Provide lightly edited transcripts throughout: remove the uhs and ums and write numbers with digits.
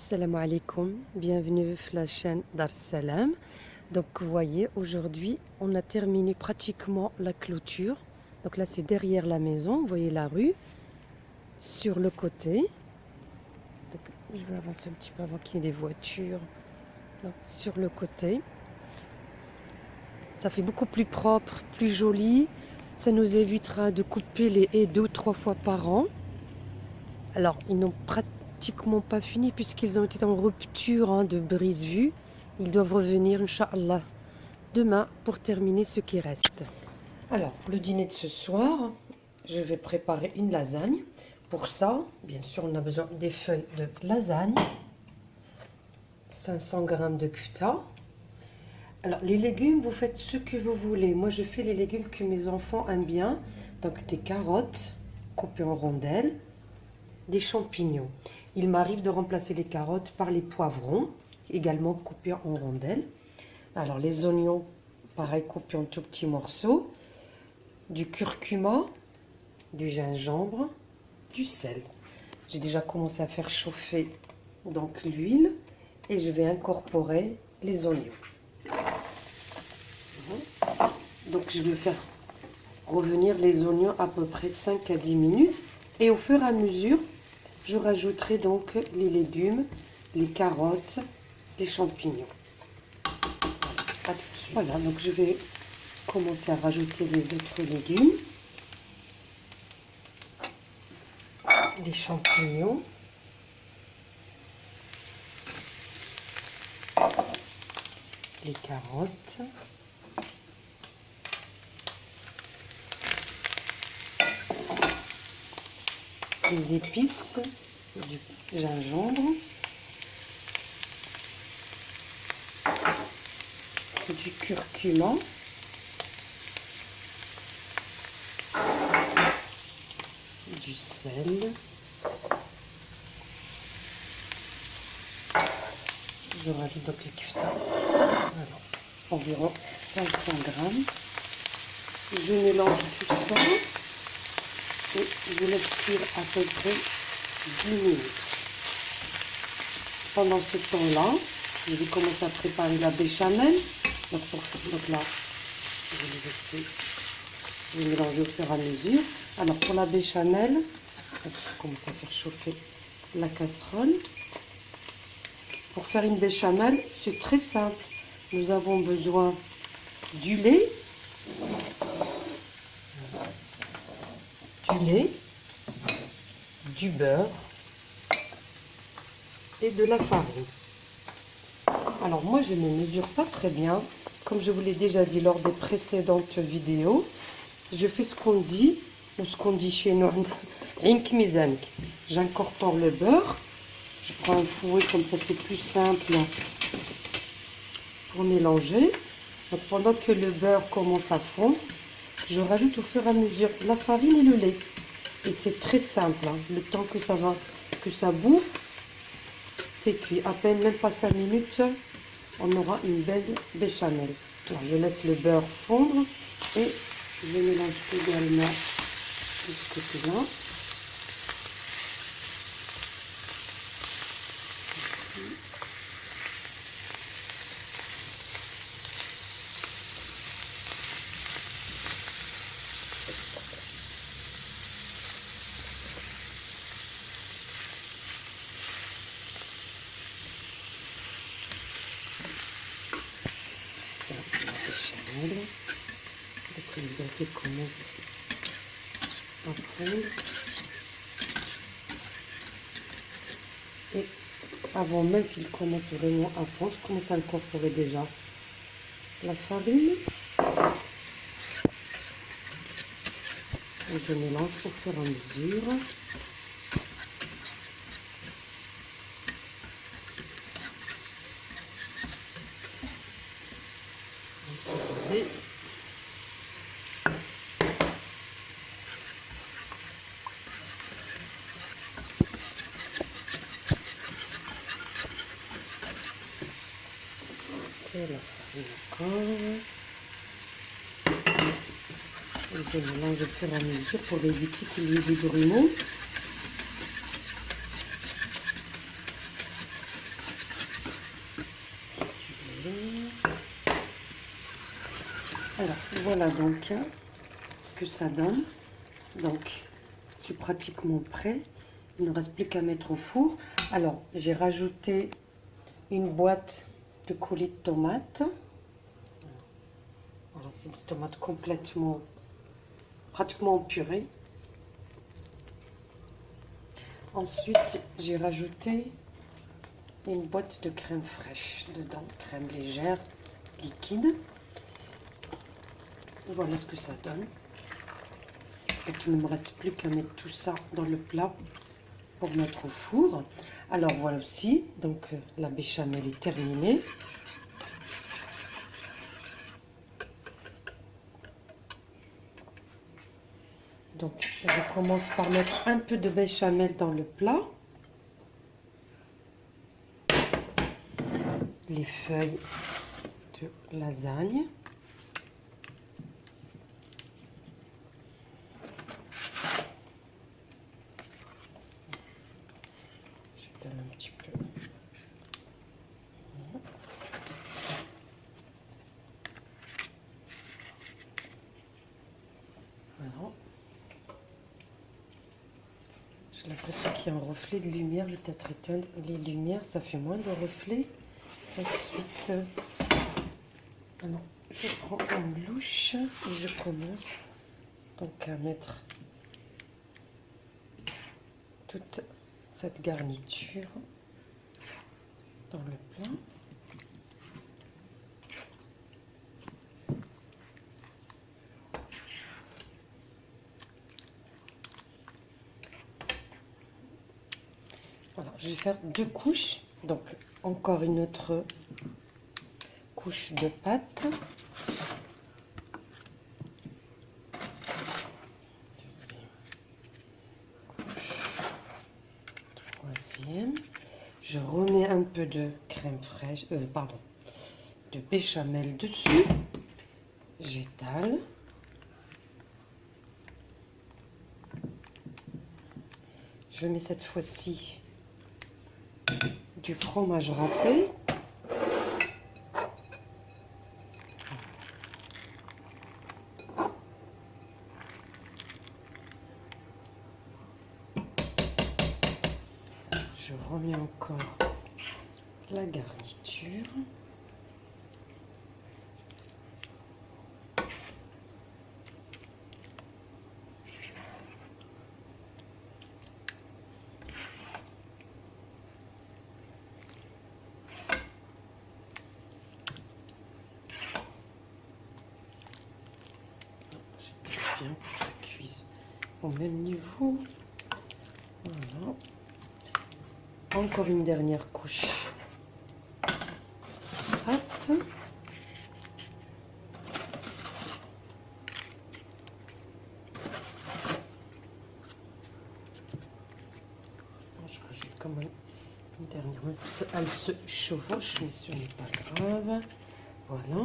Assalamu alaikum, bienvenue sur la chaîne Dar Salam. Donc vous voyez, aujourd'hui on a terminé pratiquement la clôture. Donc là c'est derrière la maison, vous voyez la rue, sur le côté. Donc, je vais avancer un petit peu avant qu'il y ait des voitures. Donc, sur le côté. Ça fait beaucoup plus propre, plus joli. Ça nous évitera de couper les haies 2 ou 3 fois par an. Alors ils n'ont pratiquement pas fini puisqu'ils ont été en rupture de brise-vue. Ils doivent revenir, Inch'Allah, demain pour terminer ce qui reste. Alors, pour le dîner de ce soir, je vais préparer une lasagne. Pour ça, bien sûr, on a besoin des feuilles de lasagne, 500 g de kefta. Alors, les légumes, vous faites ce que vous voulez. Moi, je fais les légumes que mes enfants aiment bien. Donc, des carottes coupées en rondelles, des champignons. Il m'arrive de remplacer les carottes par les poivrons, également coupés en rondelles. Alors, les oignons, pareil, coupés en tout petits morceaux. Du curcuma, du gingembre, du sel. J'ai déjà commencé à faire chauffer donc l'huile et je vais incorporer les oignons. Donc je vais faire revenir les oignons à peu près 5 à 10 minutes et au fur et à mesure je rajouterai donc les légumes, les carottes, les champignons. Voilà, donc je vais commencer à rajouter les autres légumes, les champignons, les carottes, les épices, du gingembre, du curcuma, du sel, je rajoute donc les kefta, environ 500 g. Je mélange tout ça et je laisse cuire à peu près 10 minutes. Pendant ce temps-là, je vais commencer à préparer la béchamel. Donc là, je vais laisser, je vais mélanger au fur et à mesure. Alors pour la béchamel, je commence à faire chauffer la casserole. Pour faire une béchamel, c'est très simple. Nous avons besoin du lait, du beurre et de la farine. Alors moi je ne mesure pas très bien, comme je vous l'ai déjà dit lors des précédentes vidéos. Je fais ce qu'on dit, ou ce qu'on dit chez nous, j'incorpore le beurre, je prends un fouet comme ça, c'est plus simple pour mélanger. Donc pendant que le beurre commence à fondre, je rajoute au fur et à mesure la farine et le lait. Et c'est très simple, le temps que ça bouffe, c'est cuit. À peine, même pas 5 minutes, on aura une belle béchamel. Alors, je laisse le beurre fondre et je mélange également de ce côté-là. Donc le beurre commence à fondre. Et avant même qu'il commence vraiment à fondre, je commence à incorporer déjà la farine. Et je mélange au fur et à mesure. Et la farine encore. Et je mélange au fur et à mesure pour éviter qu'il y ait des grumeaux. Alors, voilà donc ce que ça donne. Donc, c'est pratiquement prêt. Il ne reste plus qu'à mettre au four. Alors, j'ai rajouté une boîte de coulis de tomates. Voilà, c'est des tomates pratiquement en purée. Ensuite, j'ai rajouté une boîte de crème fraîche dedans, crème légère, liquide. Voilà ce que ça donne. Et il ne me reste plus qu'à mettre tout ça dans le plat pour mettre au four. Alors voilà aussi, donc la béchamel est terminée. Donc je commence par mettre un peu de béchamel dans le plat. Les feuilles de lasagne. Je donne un petit peu. Voilà. J'ai l'impression qu'il y a un reflet de lumière. Je vais peut-être éteindre les lumières, ça fait moins de reflets. Ensuite, alors, je prends une louche et je commence donc à mettre toute cette garniture dans le plat. Voilà, je vais faire 2 couches, donc encore une autre couche de pâte. Troisième, je remets un peu de crème fraîche, de béchamel dessus. J'étale. Je mets cette fois-ci du fromage râpé. Je remets encore la garniture. Bien que ça cuise au même niveau. Voilà. Encore une dernière couche de pâte. Je rajoute quand même une dernière, même si elle se chevauche, mais ce n'est pas grave. Voilà.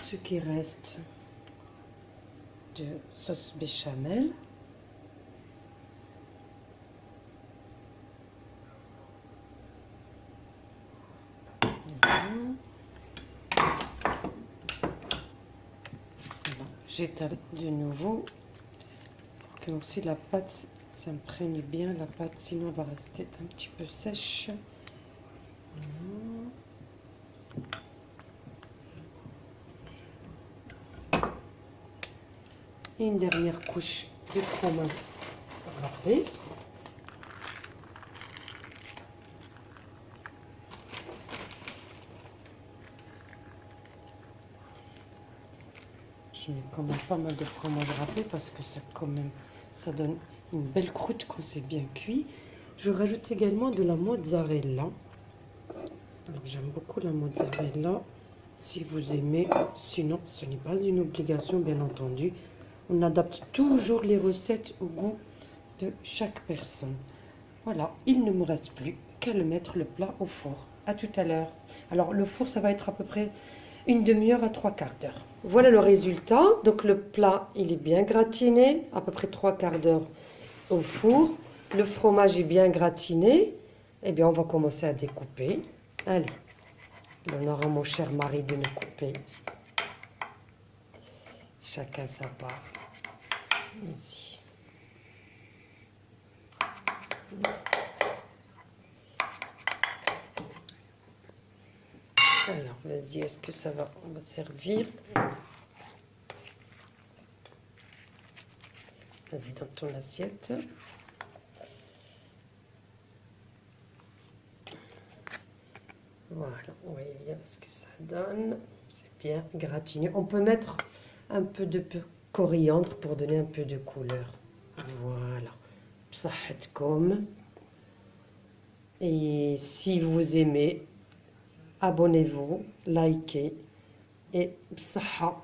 Ce qui reste de sauce béchamel. J'étale de nouveau pour que aussi la pâte s'imprègne bien, la pâte, sinon elle va rester un petit peu sèche. Et une dernière couche de fromage râpé. Je mets quand même pas mal de fromage râpé parce que ça donne une belle croûte quand c'est bien cuit. Je rajoute également de la mozzarella. Alors j'aime beaucoup la mozzarella, si vous aimez. Sinon, ce n'est pas une obligation, bien entendu. On adapte toujours les recettes au goût de chaque personne. Voilà, il ne me reste plus qu'à le mettre le plat au four. À tout à l'heure. Alors le four, ça va être à peu près une demi-heure à 3/4 d'heure. Voilà le résultat. Donc le plat, il est bien gratiné, à peu près 3/4 d'heure au four. Le fromage est bien gratiné. Eh bien, on va commencer à découper. Allez. L'honneur à mon cher mari de me couper. Chacun sa part. Ici. Alors, vas-y, est-ce que ça va? On va servir. Vas-y, dans ton assiette. Voilà, on voit bien ce que ça donne. C'est bien gratiné. On peut mettre un peu de coriandre pour donner un peu de couleur. Voilà. Bsahatkom. Et si vous aimez, abonnez-vous, likez et bsaha.